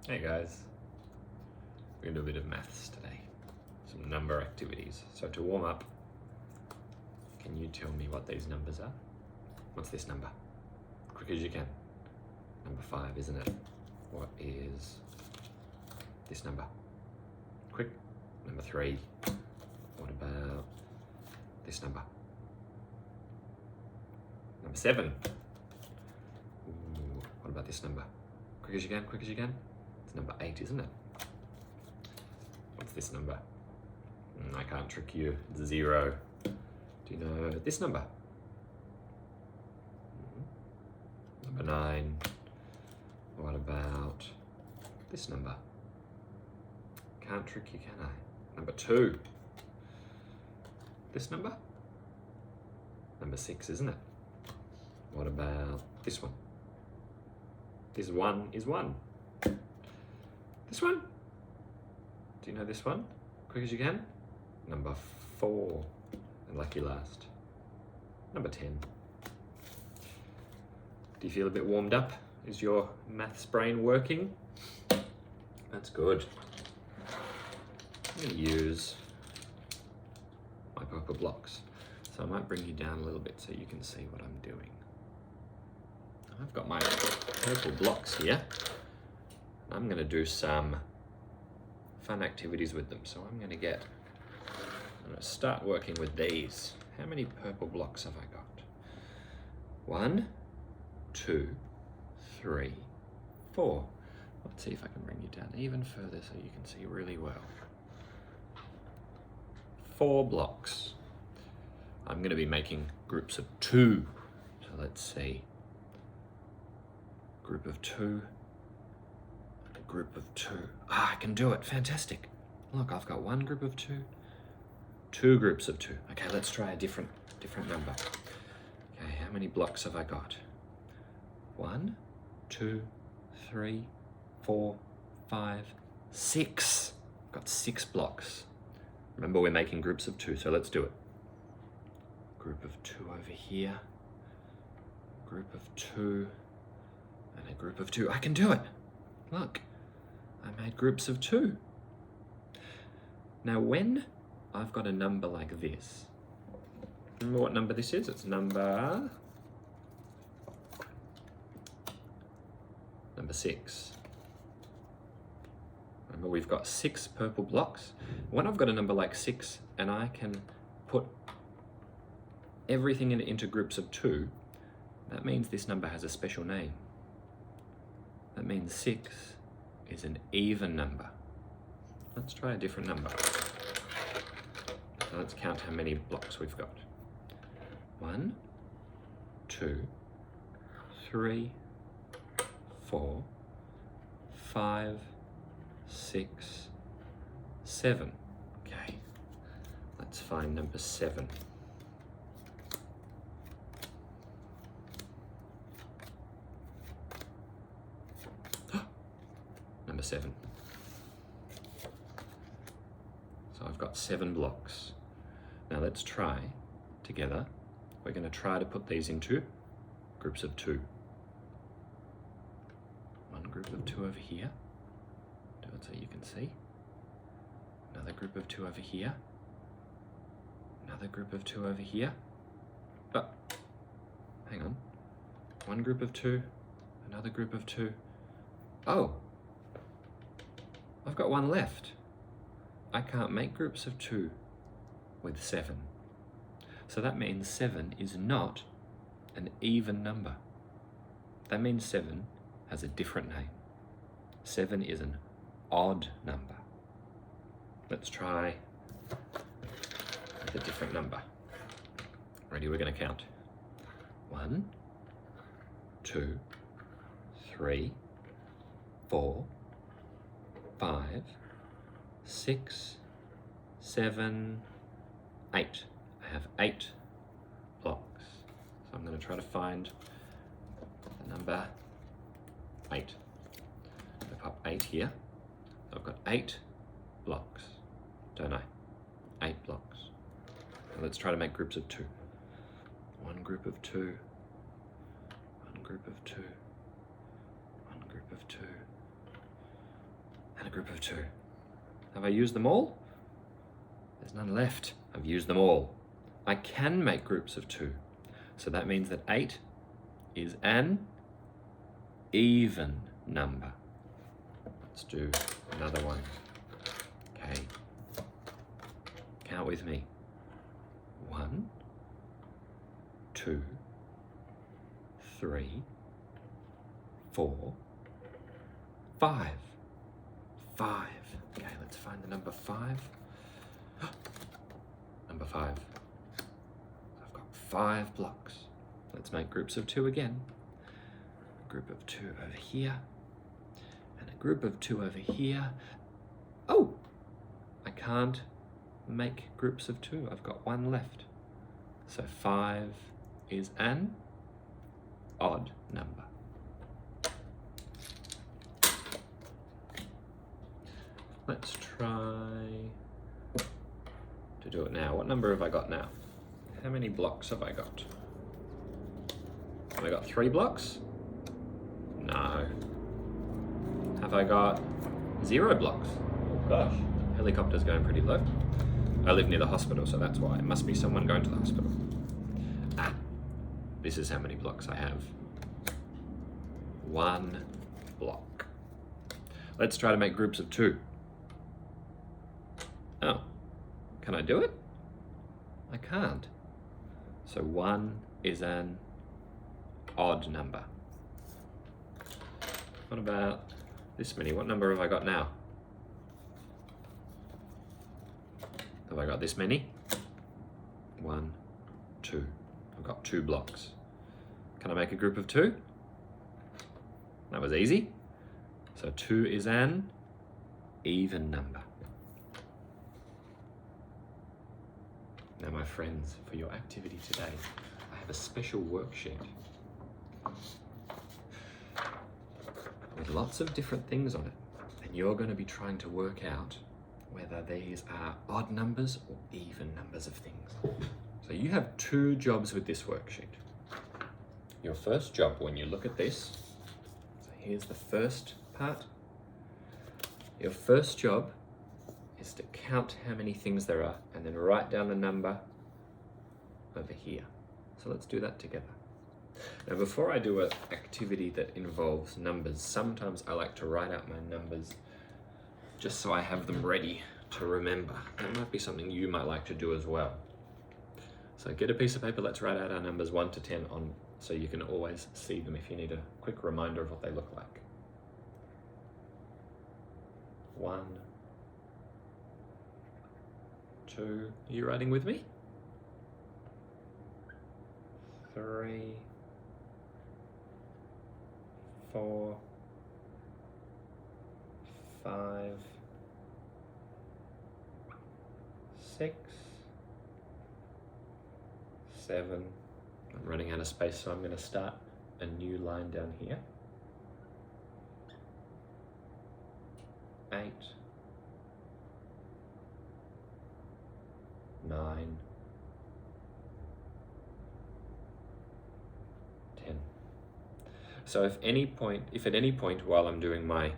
Hey guys, we're going to do a bit of maths today, some number activities. So to warm up, can you tell me what these numbers are? What's this number? Quick as you can. Number 5, isn't it? What is this number? Quick. Number 3. What about this number? Number 7. Ooh, what about this number? Quick as you can, quick as you can. It's number 8, isn't it? What's this number? I can't trick you. It's 0. Do you know this number? Number 9. What about this number? Can't trick you, can I? Number 2. This number? Number 6, isn't it? What about this one? This 1 is 1. This one? Do you know this one? Quick as you can. Number 4. And lucky last. Number 10. Do you feel a bit warmed up? Is your maths brain working? That's good. I'm going to use my purple blocks. So I might bring you down a little bit so you can see what I'm doing. I've got my purple blocks here. I'm going to do some fun activities with them. So I'm going to start working with these. How many purple blocks have I got? 1, 2, 3, 4. Let's see if I can bring you down even further so you can see really well. 4 blocks. I'm going to be making groups of 2. So let's see. Group of 2. A group of 2. I can do it. Fantastic. Look, I've got 1 group of 2. 2 groups of 2. Okay, let's try a different number. Okay, how many blocks have I got? 1, 2, 3, 4, 5, 6. I've got 6 blocks. Remember, we're making groups of 2, so let's do it. Group of 2 over here. Group of 2. And a group of 2. I can do it. Look, I made groups of 2. Now, when I've got a number like this, remember what number this is? It's number 6. Remember, we've got 6 purple blocks. When I've got a number like 6 and I can put everything into groups of 2, that means this number has a special name. That means 6 is an even number. Let's try a different number. So let's count how many blocks we've got. 1, 2, 3, 4, 5, 6, 7. Okay, let's find number 7. Number 7. So I've got 7 blocks. Now let's try together. We're going to try to put these into groups of 2. 1 group of 2 over here. Do it so you can see. Another group of 2 over here. Another group of 2 over here. Oh, hang on. 1 group of 2. Another group of 2. Oh, I've got 1 left. I can't make groups of 2 with 7. So that means 7 is not an even number. That means 7 has a different name. 7 is an odd number. Let's try with a different number. Ready? We're going to count. 1, 2, 3, 4, 5, 6, 7, 8. I have 8 blocks. So I'm going to try to find the number 8. I pop 8 here. So I've got 8 blocks, don't I? 8 blocks. Now let's try to make groups of 2. 1 group of 2. 1 group of 2. 1 group of 2. Another group of 2. Have I used them all? There's none left. I've used them all. I can make groups of 2. So that means that 8 is an even number. Let's do another one. Okay. Count with me. 1, 2, 3, 4, 5. 5. Okay, let's find the number 5. Number 5. I've got 5 blocks. Let's make groups of 2 again. A group of 2 over here. And a group of 2 over here. Oh! I can't make groups of 2. I've got 1 left. So 5 is an odd number. Let's try to do it now. What number have I got now? How many blocks have I got? Have I got 3 blocks? No. Have I got 0 blocks? Oh gosh, the helicopter's going pretty low. I live near the hospital, so that's why. It must be someone going to the hospital. Ah, this is how many blocks I have. 1 block. Let's try to make groups of 2. Oh, can I do it? I can't. So 1 is an odd number. What about this many? What number have I got now? Have I got this many? 1, 2. I've got 2 blocks. Can I make a group of 2? That was easy. So 2 is an even number. Now, my friends, for your activity today, I have a special worksheet with lots of different things on it. And you're going to be trying to work out whether these are odd numbers or even numbers of things. So you have 2 jobs with this worksheet. Your first job, when you look at this, so here's the first part. Your first job is to count how many things there are and then write down the number over here. So let's do that together. Now, before I do an activity that involves numbers, sometimes I like to write out my numbers just so I have them ready to remember. That might be something you might like to do as well. So get a piece of paper, let's write out our numbers 1 to 10 on, so you can always see them if you need a quick reminder of what they look like. 1, 2, are you writing with me? 3, 4, 5, 6, 7. I'm running out of space, so I'm going to start a new line down here. 8, 9, 10. So if at any point while I'm doing my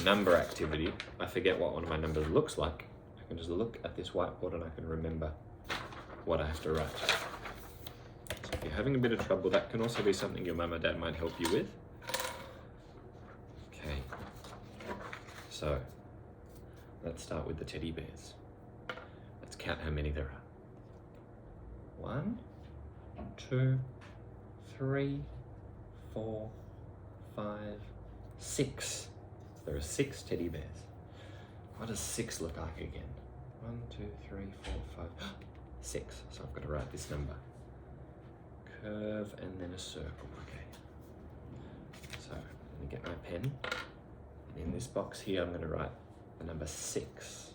number activity, I forget what one of my numbers looks like, I can just look at this whiteboard and I can remember what I have to write. So if you're having a bit of trouble, that can also be something your mum or dad might help you with. Okay, so let's start with the teddy bears. Let's count how many there are. 1, 2, 3, 4, 5, 6. There are 6 teddy bears. What does 6 look like again? 1, 2, 3, 4, 5, 6. So I've got to write this number. Curve and then a circle, okay. So let me get my pen. And in this box here, I'm going to write the number 6.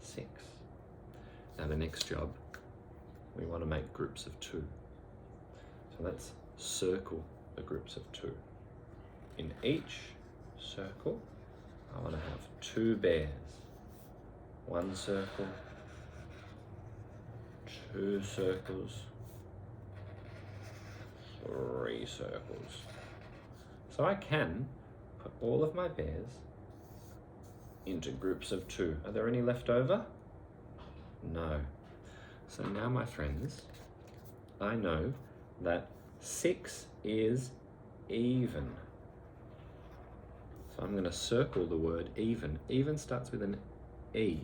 6. Now the next job, we want to make groups of 2. So let's circle the groups of 2. In each circle, I want to have 2 bears. 1 circle, 2 circles, 3 circles. So I can put all of my bears into groups of 2. Are there any left over? No. So now, my friends, I know that 6 is even. So I'm going to circle the word even. Even starts with an E.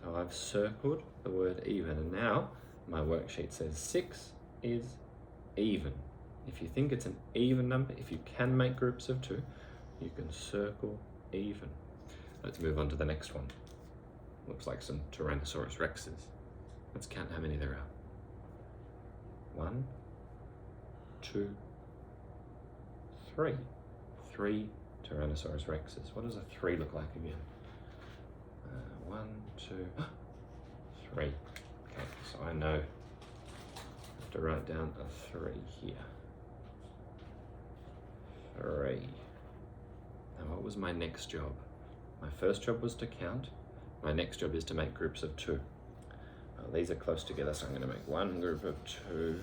So I've circled the word even, and now my worksheet says 6 is even. If you think it's an even number, if you can make groups of 2, you can circle even. Let's move on to the next one. Looks like some Tyrannosaurus Rexes. Let's count how many there are. 1, 2, 3. 3 Tyrannosaurus Rexes. What does a 3 look like again? 1, 2, 3. Okay, so I know I have to write down a 3 here. 3. Now, what was my next job? My first job was to count. My next job is to make groups of 2. Well, these are close together, so I'm going to make one group of 2.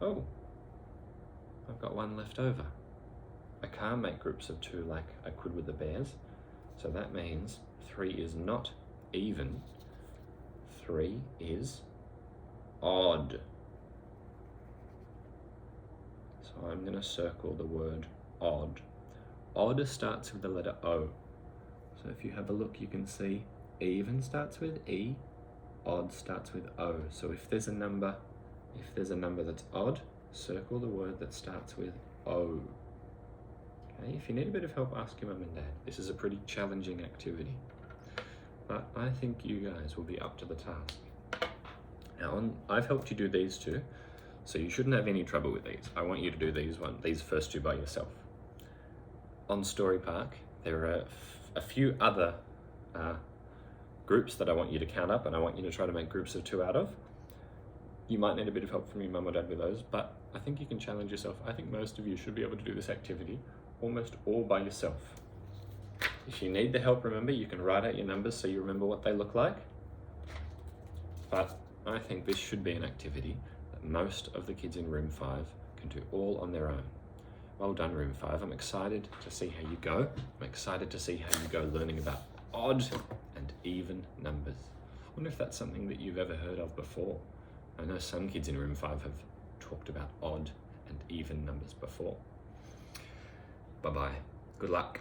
Oh, I've got one left over. I can't make groups of 2 like I could with the bears, so that means 3 is not even. 3 is odd. So I'm going to circle the word odd. Odd starts with the letter O. So if you have a look, you can see even starts with E, odd starts with O. So if there's a number that's odd, circle the word that starts with O. Okay, if you need a bit of help, ask your mum and dad. This is a pretty challenging activity, but I think you guys will be up to the task. Now, I've helped you do these 2, so you shouldn't have any trouble with these. I want you to do these first 2 by yourself. On Storypark, there are a few other groups that I want you to count up, and I want you to try to make groups of 2 out of. You might need a bit of help from your mum or dad with those, but I think you can challenge yourself. I think most of you should be able to do this activity almost all by yourself. If you need the help, remember, you can write out your numbers so you remember what they look like. But I think this should be an activity that most of the kids in room 5 can do all on their own. Well done, room 5. I'm excited to see how you go. I'm excited to see how you go learning about odd and even numbers. I wonder if that's something that you've ever heard of before. I know some kids in room 5 have talked about odd and even numbers before. Bye-bye. Good luck.